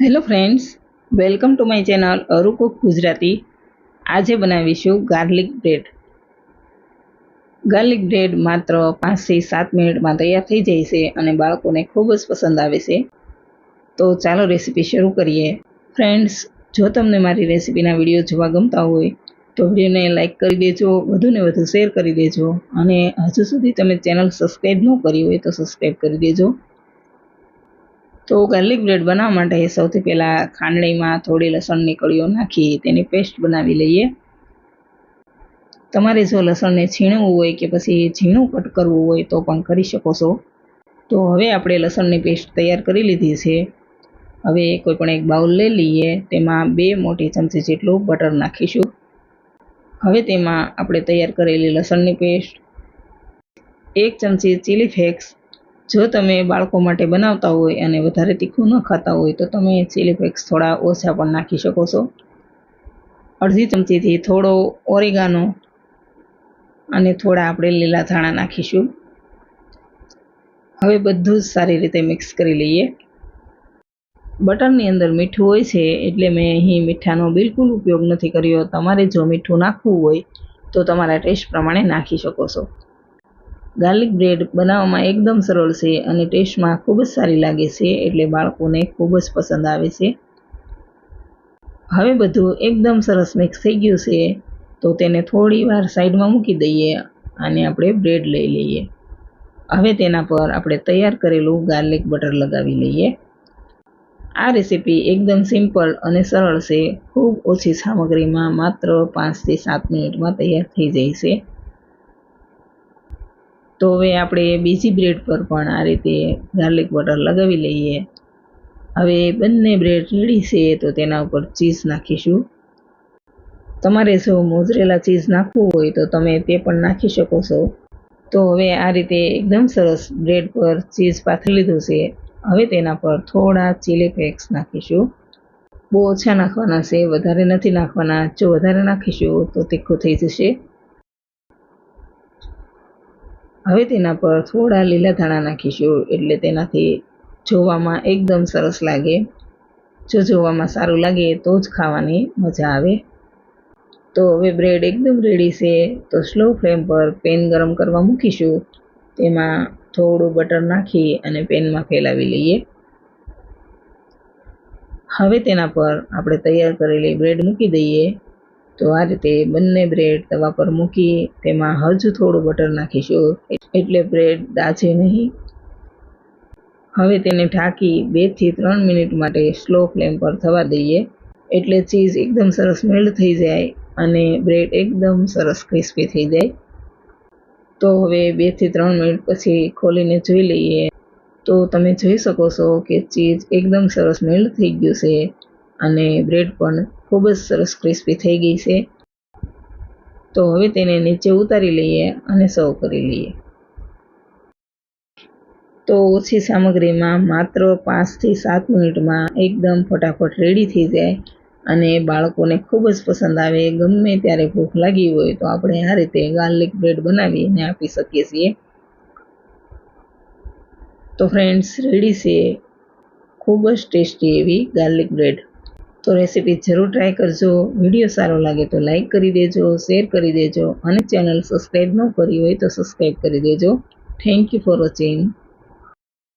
Hello friends, welcome to my channel Aru cook Gujarati. આજે બનાવીશું garlic bread. Garlic bread માત્ર 5 થી 7 મિનિટમાં તૈયાર થઈ જાય છે અને બાળકોને ખૂબ જ પસંદ આવે છે. તો ચાલો રેસીપી શરૂ કરીએ. ફ્રેન્ડ્સ, જો તમને મારી રેસીપીના વિડીયો જોવા ગમતા હોય તો વિડીયોને લાઇક કરી દેજો, વધુને વધુ શેર કરી દેજો અને હજુ સુધી તમે ચેનલ સબસ્ક્રાઈબ ન કરી હોય તો સબસ્ક્રાઈબ કરી દેજો. તો ગાર્લિક બ્રેડ બનાવવા માટે સૌથી પહેલાં ખાંડણીમાં થોડી લસણની કળીઓ નાખી તેની પેસ્ટ બનાવી લઈએ. તમારે જો લસણને છીણવું હોય કે પછી ઝીણું કટ કરવું હોય તો પણ કરી શકો છો. તો હવે આપણે લસણની પેસ્ટ તૈયાર કરી લીધી છે. હવે કોઈ પણ એક બાઉલ લઈ લઈએ, તેમાં 2 મોટી ચમચી જેટલું બટર નાખીશું. હવે તેમાં આપણે તૈયાર કરેલી લસણની પેસ્ટ, 1 ચમચી ચીલી ફ્લેક્સ. જો તમે બાળકો માટે બનાવતા હોય અને વધારે તીખું ન ખાતા હોય તો તમે ચીલી ફ્લેક્સ થોડા ઓછા પણ નાખી શકો છો. અડધી ચમચીથી થોડો ઓરેગાનો અને થોડા આપણે લીલા ધાણા નાખીશું. હવે બધું જ સારી રીતે મિક્સ કરી લઈએ. બટરની અંદર મીઠું હોય છે એટલે મેં અહીં મીઠાનો બિલકુલ ઉપયોગ નથી કર્યો. તમારે જો મીઠું નાખવું હોય તો તમારા ટેસ્ટ પ્રમાણે નાખી શકો છો. ગાર્લિક બ્રેડ બનાવવામાં એકદમ સરળ છે અને ટેસ્ટમાં ખૂબ જ સારી લાગે છે, એટલે બાળકોને ખૂબ જ પસંદ આવે છે. હવે બધું એકદમ સરસ મિક્સ થઈ ગયું છે તો તેને થોડી વાર સાઈડમાં મૂકી દઈએ અને આપણે બ્રેડ લઈ લઈએ. હવે તેના પર આપણે તૈયાર કરેલું ગાર્લિક બટર લગાવી લઈએ. આ રેસીપી એકદમ સિમ્પલ અને સરળ છે. ખૂબ ઓછી સામગ્રીમાં માત્ર 5 થી 7 મિનિટમાં તૈયાર થઈ જાય છે. તો હવે આપણે બીજી બ્રેડ પર પણ આ રીતે ગાર્લિક બટર લગાવી લઈએ. હવે બંને બ્રેડ રેડી છે તો તેના ઉપર ચીઝ નાખીશું. તમારે જો મોઝરેલા ચીઝ નાખવું હોય તો તમે તે પણ નાખી શકો છો. તો હવે આ રીતે એકદમ સરસ બ્રેડ પર ચીઝ પાથરી લીધું છે. હવે તેના પર થોડા ચીલી ફ્લેક્સ નાખીશું. બહુ ઓછા નાખવાના છે, વધારે નથી નાખવાના. જો વધારે નાખીશું તો તીખું થઈ જશે. હવે તેના પર થોડા લીલા ધાણા નાખીશું એટલે તેનાથી જોવામાં એકદમ સરસ લાગે. જો જોવામાં સારું લાગે તો જ ખાવાની મજા આવે. તો હવે બ્રેડ એકદમ રેડી છે તો સ્લો ફ્લેમ પર પેન ગરમ કરવા મૂકીશું. તેમાં થોડું બટર નાખી અને પેનમાં ફેલાવી લઈએ. હવે તેના પર આપણે તૈયાર કરેલી બ્રેડ મૂકી દઈએ. તો આ રીતે બંને બ્રેડ તવા પર મૂકી તેમાં હજુ થોડું બટર નાખીશું એટલે બ્રેડ દાઝે નહીં. હવે તેને ઢાંકી 2 થી 3 મિનિટ માટે સ્લો ફ્લેમ પર થવા દઈએ એટલે ચીઝ એકદમ સરસ મેલ્ટ થઈ જાય અને બ્રેડ એકદમ સરસ ક્રિસ્પી થઈ જાય. તો હવે 2 થી 3 મિનિટ પછી ખોલીને જોઈ લઈએ તો તમે જોઈ શકો છો કે ચીઝ એકદમ સરસ મેલ્ટ થઈ ગયું છે અને બ્રેડ પણ ખૂબ જ સરસ ક્રિસ્પી થઈ ગઈ છે. તો હવે તેને નીચે ઉતારી લઈએ અને સર્વ કરી લઈએ. તો ઓછી સામગ્રીમાં માત્ર 5 થી 7 મિનિટમાં એકદમ ફટાફટ રેડી થઈ જાય અને બાળકોને ખૂબ જ પસંદ આવે. ગમે ત્યારે ભૂખ લાગી હોય તો આપણે આ રીતે ગાર્લિક બ્રેડ બનાવીને આપી શકીએ છીએ. તો ફ્રેન્ડ્સ, રેડી છે ખૂબ જ ટેસ્ટી એવી ગાર્લિક બ્રેડ. તો રેસીપી જરૂર ટ્રાય કરજો. વિડીયો સારો લાગે તો લાઈક કરી દેજો, શેર કરી દેજો અને ચેનલ સબસ્ક્રાઈબ ન કરી હોય તો સબસ્ક્રાઈબ કરી દેજો. Thank you for watching.